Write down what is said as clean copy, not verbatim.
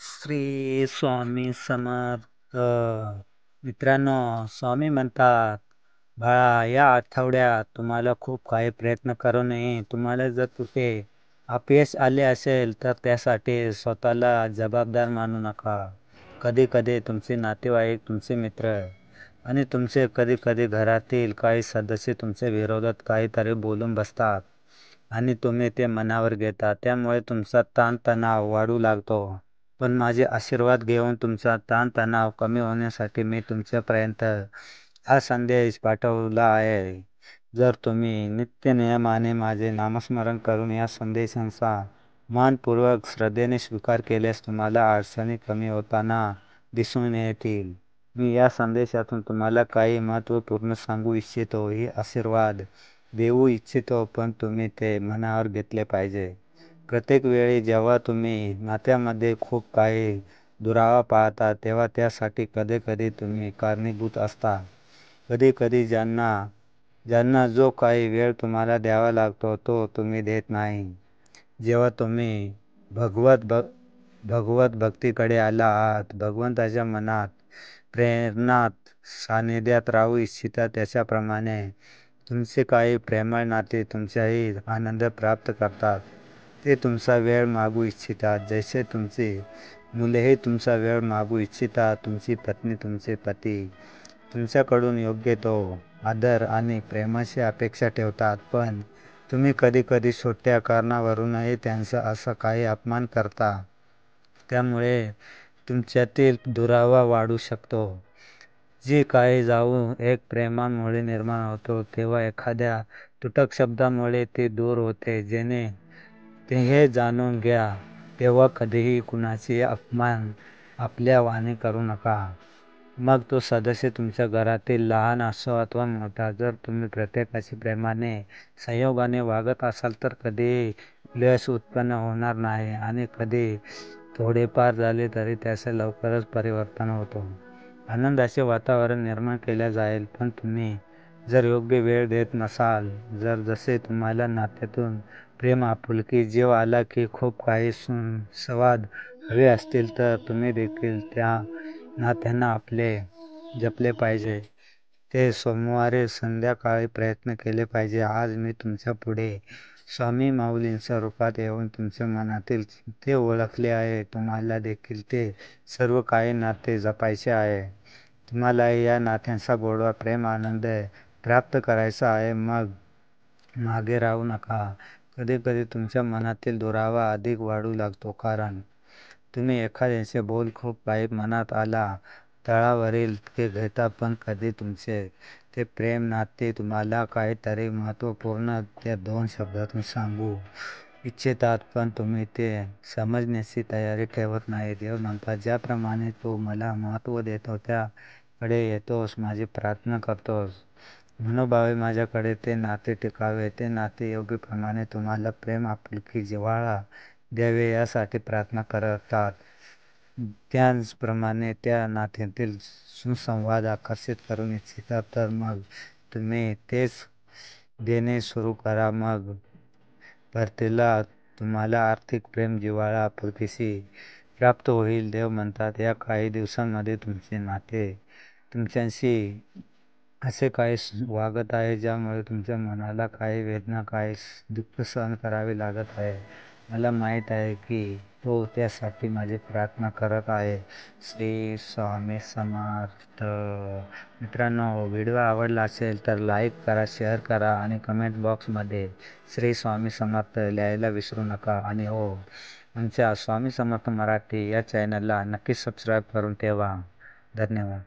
श्री स्वामी समर्थ. मित्रांनो, स्वामी म्हणतात, बाळा, या आठवड्यात तुम्हाला खूप काही प्रयत्न करूनही तुम्हाला जर कुठे अपयश आले असेल तर त्यासाठी स्वतःला जबाबदार मानू नका. कधी कधी तुमचे नातेवाईक, तुमचे मित्र आणि तुमचे कधी कधी घरातील काही सदस्य तुमच्या विरोधात काहीतरी बोलून बसतात आणि तुम्ही ते मनावर घेता. त्यामुळे तुमचा ताणतणाव वाढू लागतो. पण माझे आशीर्वाद घेऊन तुमचा ताणतणाव कमी होण्यासाठी मी तुमच्यापर्यंत हा संदेश पाठवला आहे. जर तुम्ही नित्यनियमाने माझे नामस्मरण करून या संदेशांचा मानपूर्वक श्रद्धेने स्वीकार केल्यास तुम्हाला अडचणी कमी होताना दिसून येतील. मी या संदेशातून तुम्हाला काही महत्त्वपूर्ण सांगू इच्छितो, ही आशीर्वाद देऊ इच्छितो, पण तुम्ही ते मनावर घेतले पाहिजे. प्रत्येक वेळी जेव्हा तुम्ही नात्यामध्ये खूप काही दुरावा पाहता तेव्हा त्यासाठी कधीकधी तुम्ही कारणीभूत असता. कधीकधी ज्यांना जो काही वेळ तुम्हाला द्यावा लागतो तो तुम्ही देत नाही. जेव्हा तुम्ही भगवत भक्तीकडे आला आहात, भगवंताच्या मनात, प्रेरणात, सानिध्यात राहू इच्छिता, त्याच्याप्रमाणे तुमचे काही प्रेमळ नाते तुमचाही आनंद प्राप्त करतात. ते तुमचा वेळ मागू इच्छितात, जसे तुमची मुलेही तुमचा वेळ मागू इच्छितात. तुमची पत्नी, तुमचे पती तुमच्याकडून योग्य तो आदर आणि प्रेमाची अपेक्षा ठेवतात, पण तुम्ही कधीकधी छोट्या कारणावरूनही त्यांचा असा काही अपमान करता. त्यामुळे तुमच्यातील दुरावा वाढू शकतो. जी काही जाऊन एक प्रेमामुळे निर्माण होतो तेव्हा एखाद्या तुटक शब्दामुळे ते दूर होते. ते हे जाणून घ्या, तेव्हा कधीही कुणाची अपमान आपल्या वाणी करू नका. मग तो सदस्य तुमच्या घरातील लहान असो अथवा मोठा. जर तुम्ही प्रत्येकाशी प्रेमाने, संयोगाने वागत असाल तर कधीही क्लेश उत्पन्न होणार नाही आणि कधी थोडेफार झाले तरी त्याचे लवकरच परिवर्तन होतो. आनंदाचे वातावरण निर्माण केले जाईल. पण तुम्ही जर योग्य वेळ देत नसाल, जसे तुम्हाला नात्यातून प्रेम, आपुलकी, जीव आला की खूप काही संवाद हवे असतील, तर तुम्ही देखील त्या नात्यांना आपले जपले पाहिजे. ते सोमवारी संध्याकाळी प्रयत्न केले पाहिजे. आज मी तुमच्या पुढे स्वामी माऊलींच्या रूपात येऊन तुमच्या मनातील ते ओळखले आहे. तुम्हाला देखील ते सर्व काही नाते जपायचे आहे. तुम्हाला या नात्यांचा गोडवा, प्रेम, आनंद प्राप्त करायचा आहे. मग मागे राहू नका. कधीकधी तुमच्या मनातील दुरावा अधिक वाढू लागतो कारण तुम्ही एखाद्याचे बोल खूप काही मनात आला तळावरील ते घेता. पण कधी तुमचे ते प्रेम नाते तुम्हाला काहीतरी महत्त्वपूर्ण त्या 2 शब्दातून सांगू इच्छितात, पण तुम्ही ते समजण्याची तयारी ठेवत नाही. देव म्हणतात, ज्याप्रमाणे तू मला महत्त्व देतो, त्याकडे येतोस, माझी प्रार्थना करतोस, मनोभावे माझ्याकडे ते नाते टिकावे, ते नाते योग्यप्रमाणे तुम्हाला प्रेम, आपुलकी, जिव्हाळा द्यावे यासाठी प्रार्थना करतात. त्याचप्रमाणे त्या नात्यातील सुसंवाद आकर्षित करू इच्छितात, तर मग तुम्ही तेच देणे सुरू करा. मग परतीला तुम्हाला आर्थिक प्रेम, जिव्हाळा, आपुलकीशी प्राप्त होईल. देव म्हणतात, या काही दिवसांमध्ये तुमचे नाते तुमच्याशी असे काही वागत आहे ज्यामुळे तुमच्या मनाला काही वेदना, काही दुःख सहन करावे लागत आहे. मला माहीत आहे की तो त्यासाठी माझी प्रार्थना करत आहे. श्री स्वामी समर्थ. मित्रांनो, व्हिडिओ आवडला असेल तर लाईक करा, शेअर करा आणि कमेंट बॉक्समध्ये श्री स्वामी समर्थ लिहायला विसरू नका. आणि हो, आमच्या स्वामी समर्थ मराठी या चॅनलला नक्की सबस्क्राईब करून ठेवा. धन्यवाद.